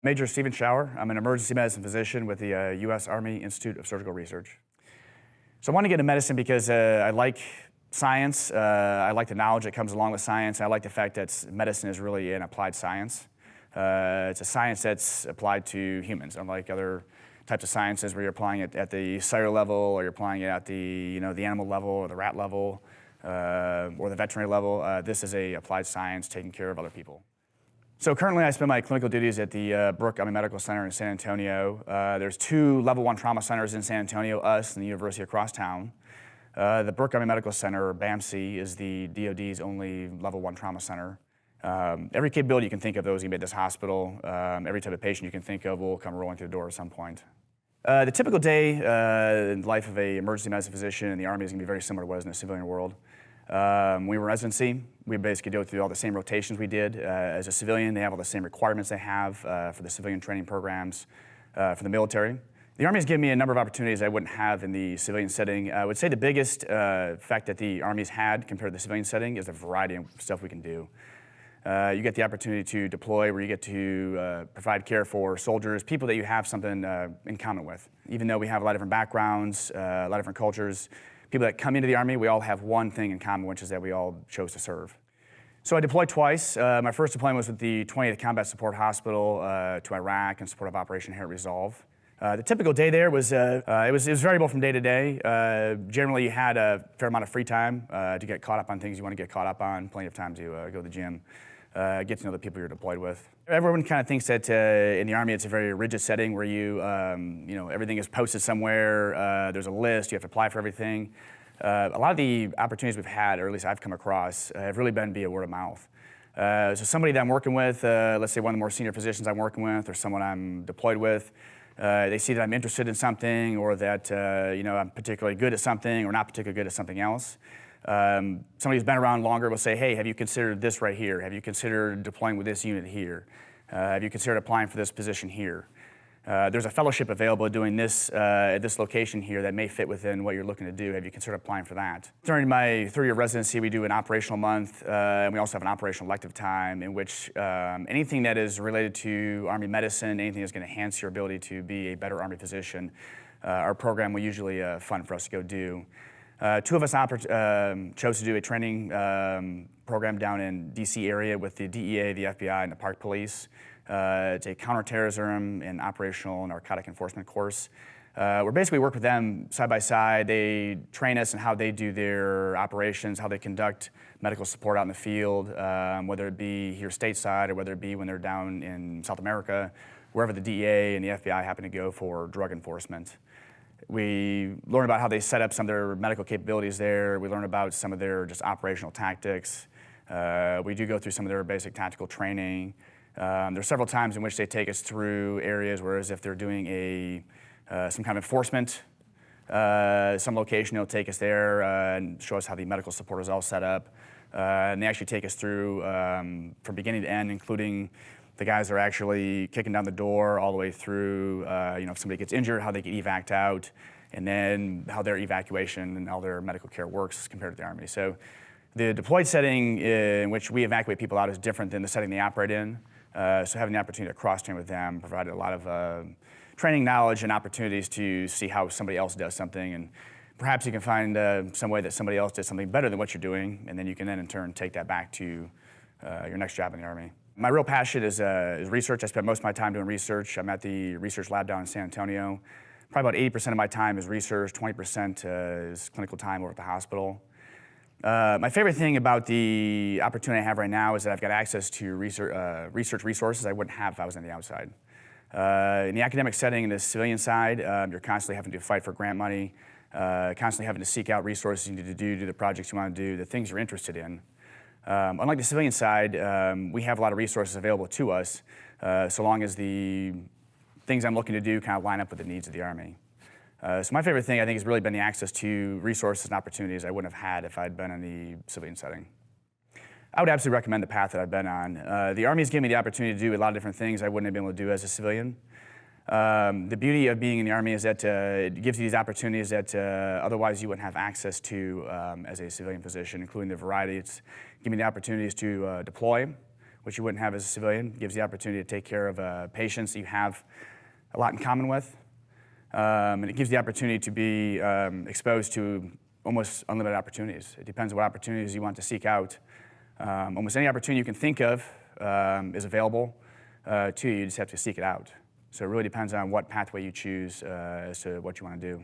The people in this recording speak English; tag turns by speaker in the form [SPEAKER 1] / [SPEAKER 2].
[SPEAKER 1] Major Stephen Schauer. I'm an emergency medicine physician with the U.S. Army Institute of Surgical Research. So I want to get into medicine because I like science. I like the knowledge that comes along with science. I like the fact that medicine is really an applied science. It's a science that's applied to humans, unlike other types of sciences where you're applying it at the cellular level, or you're applying it at the animal level, or the rat level, or the veterinary level. This is a applied science taking care of other people. So currently I spend my clinical duties at the Brooke Army Medical Center in San Antonio. There's 2 level 1 trauma centers in San Antonio, us and the university across town. The Brooke Army Medical Center, or BAMC, is the DoD's only level 1 trauma center. Every capability you can think of those you can be at this hospital. Every type of patient you can think of will come rolling through the door at some point. The typical day in the life of an emergency medicine physician in the Army is going to be very similar to what it is in the civilian world. When we were in residency, we basically go through all the same rotations we did. As a civilian, they have all the same requirements they have for the civilian training programs for the military. The Army has given me a number of opportunities I wouldn't have in the civilian setting. I would say the biggest fact that the Army's had compared to the civilian setting is the variety of stuff we can do. You get the opportunity to deploy where you get to provide care for soldiers, people that you have something in common with. Even though we have a lot of different backgrounds, a lot of different cultures, people that come into the Army, we all have one thing in common, which is that we all chose to serve. So I deployed twice. My first deployment was with the 20th Combat Support Hospital to Iraq in support of Operation Inherent Resolve. The typical day there was, it was variable from day to day. Generally, you had a fair amount of free time to get caught up on things you want to get caught up on, plenty of time to go to the gym, get to know the people you're deployed with. Everyone kind of thinks that in the Army it's a very rigid setting where everything is posted somewhere, there's a list, you have to apply for everything. A lot of the opportunities we've had, or at least I've come across, have really been via word of mouth. So somebody that I'm working with, let's say one of the more senior physicians I'm working with, or someone I'm deployed with, they see that I'm interested in something, or that I'm particularly good at something, or not particularly good at something else. Somebody who's been around longer will say, hey, have you considered this right here? Have you considered deploying with this unit here? Have you considered applying for this position here? There's a fellowship available doing this at this location here that may fit within what you're looking to do. Have you considered applying for that? During my 3-year residency, we do an operational month, and we also have an operational elective time in which anything that is related to Army medicine, anything that's going to enhance your ability to be a better Army physician, our program will usually fund for us to go do. 2 of us chose to do a training program down in D.C. area with the DEA, the FBI, and the Park Police. It's a counterterrorism and operational narcotic enforcement course. We basically work with them side by side. They train us in how they do their operations, how they conduct medical support out in the field, whether it be here stateside or whether it be when they're down in South America, wherever the DEA and the FBI happen to go for drug enforcement. We learn about how they set up some of their medical capabilities there. We learn about some of their just operational tactics. We do go through some of their basic tactical training. There's several times in which they take us through areas where, as if they're doing some kind of enforcement, some location, they'll take us there and show us how the medical support is all set up. And they actually take us through from beginning to end, including the guys that are actually kicking down the door all the way through, if somebody gets injured, how they get evac'd out, and then how their evacuation and all their medical care works compared to the Army. So the deployed setting in which we evacuate people out is different than the setting they operate in. So having the opportunity to cross-train with them provided a lot of training knowledge and opportunities to see how somebody else does something, and perhaps you can find some way that somebody else did something better than what you're doing, and then you can then in turn take that back to your next job in the Army. My real passion is research. I spend most of my time doing research. I'm at the research lab down in San Antonio. Probably about 80% of my time is research, 20% is clinical time over at the hospital. My favorite thing about the opportunity I have right now is that I've got access to research resources I wouldn't have if I was on the outside. In the academic setting, in the civilian side, you're constantly having to fight for grant money, constantly having to seek out resources you need to do the projects you want to do, the things you're interested in. Unlike the civilian side, we have a lot of resources available to us, so long as the things I'm looking to do kind of line up with the needs of the Army. So my favorite thing, I think, has really been the access to resources and opportunities I wouldn't have had if I'd been in the civilian setting. I would absolutely recommend the path that I've been on. The Army's given me the opportunity to do a lot of different things I wouldn't have been able to do as a civilian. The beauty of being in the Army is that it gives you these opportunities that otherwise you wouldn't have access to as a civilian physician, including the variety. It's giving me the opportunities to deploy, which you wouldn't have as a civilian. It gives you the opportunity to take care of patients that you have a lot in common with. And it gives the opportunity to be exposed to almost unlimited opportunities. It depends on what opportunities you want to seek out. Almost any opportunity you can think of is available to you. You just have to seek it out. So it really depends on what pathway you choose as to what you want to do.